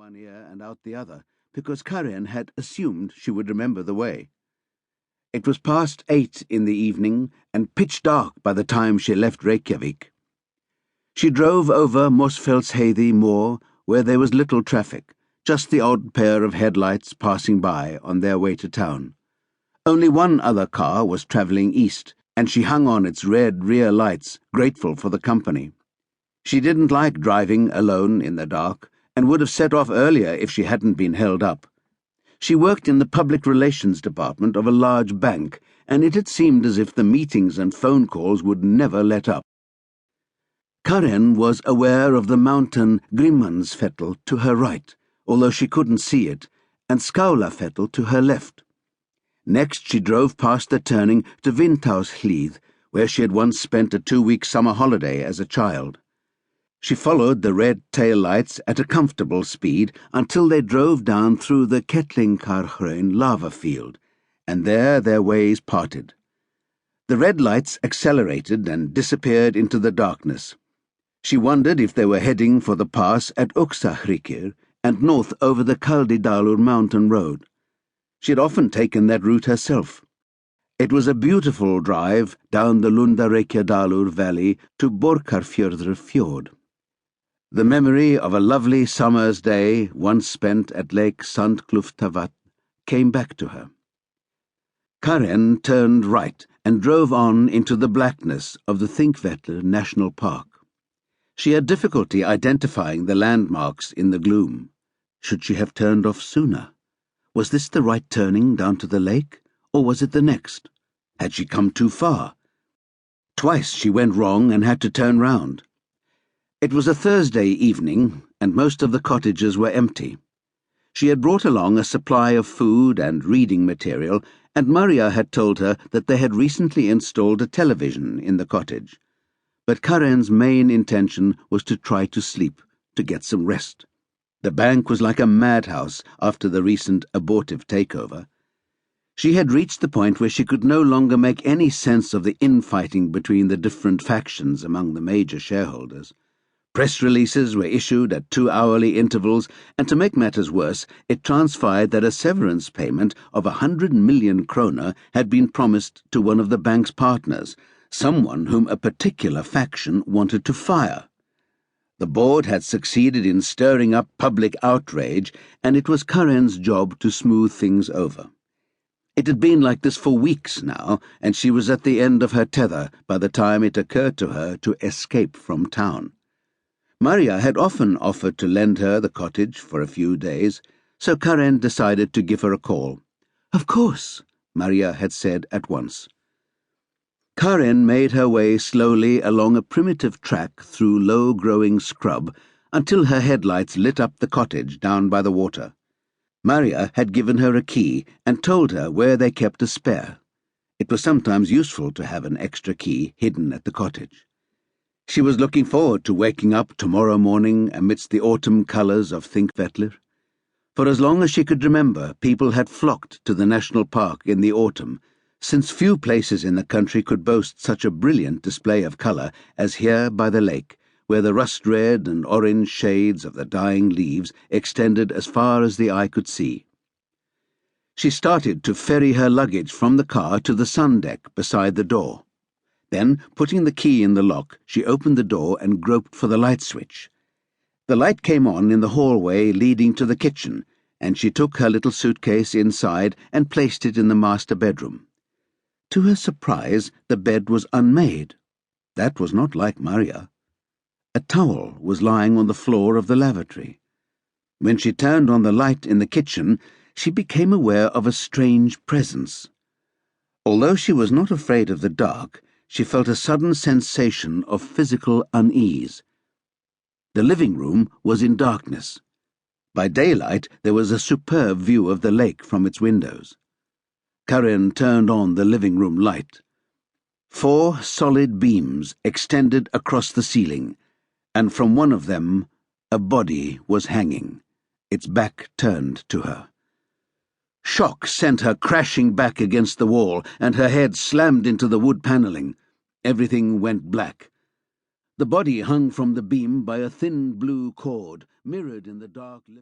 one ear and out the other, because Karen had assumed she would remember the way. It was past 8 in the evening and pitch dark by the time she left Reykjavik. She drove over Mosfellsheiði moor, where there was little traffic, just the odd pair of headlights passing by on their way to town. Only one other car was travelling east, and she hung on its red rear lights, grateful for the company. She didn't like driving alone in the dark, and would have set off earlier if she hadn't been held up. She worked in the public relations department of a large bank, and it had seemed as if the meetings and phone calls would never let up. Karen was aware of the mountain Grimmansfjall to her right, although she couldn't see it, and Skálafjall to her left. Next she drove past the turning to Vindhúshlíð, where she had once spent a 2-week summer holiday as a child. She followed the red tail lights at a comfortable speed until they drove down through the Kettlingarhraun lava field, and there their ways parted. The red lights accelerated and disappeared into the darkness. She wondered if they were heading for the pass at Uxahryggir and north over the Kaldidalur mountain road. She had often taken that route herself. It was a beautiful drive down the Lundareykjadalur valley to Borgarfjörður fjord. The memory of a lovely summer's day, once spent at Lake Sandkluftavatn, came back to her. Karen turned right and drove on into the blackness of the Þingvellir National Park. She had difficulty identifying the landmarks in the gloom. Should she have turned off sooner? Was this the right turning down to the lake, or was it the next? Had she come too far? Twice she went wrong and had to turn round. It was a Thursday evening, and most of the cottages were empty. She had brought along a supply of food and reading material, and María had told her that they had recently installed a television in the cottage. But Karen's main intention was to try to sleep, to get some rest. The bank was like a madhouse after the recent abortive takeover. She had reached the point where she could no longer make any sense of the infighting between the different factions among the major shareholders. Press releases were issued at 2-hourly intervals, and to make matters worse, it transpired that a severance payment of 100 million kroner had been promised to one of the bank's partners, someone whom a particular faction wanted to fire. The board had succeeded in stirring up public outrage, and it was Karen's job to smooth things over. It had been like this for weeks now, and she was at the end of her tether by the time it occurred to her to escape from town. María had often offered to lend her the cottage for a few days, so Karen decided to give her a call. "Of course," María had said at once. Karen made her way slowly along a primitive track through low-growing scrub until her headlights lit up the cottage down by the water. María had given her a key and told her where they kept a spare. It was sometimes useful to have an extra key hidden at the cottage. She was looking forward to waking up tomorrow morning amidst the autumn colours of Þingvellir. For as long as she could remember, people had flocked to the national park in the autumn, since few places in the country could boast such a brilliant display of colour as here by the lake, where the rust-red and orange shades of the dying leaves extended as far as the eye could see. She started to ferry her luggage from the car to the sun deck beside the door. Then, putting the key in the lock, she opened the door and groped for the light switch. The light came on in the hallway leading to the kitchen, and she took her little suitcase inside and placed it in the master bedroom. To her surprise, the bed was unmade. That was not like María. A towel was lying on the floor of the lavatory. When she turned on the light in the kitchen, she became aware of a strange presence. Although she was not afraid of the dark, she felt a sudden sensation of physical unease. The living room was in darkness. By daylight, there was a superb view of the lake from its windows. Karen turned on the living room light. 4 solid beams extended across the ceiling, and from one of them a body was hanging, its back turned to her. Shock sent her crashing back against the wall, and her head slammed into the wood panelling. Everything went black. The body hung from the beam by a thin blue cord, mirrored in the dark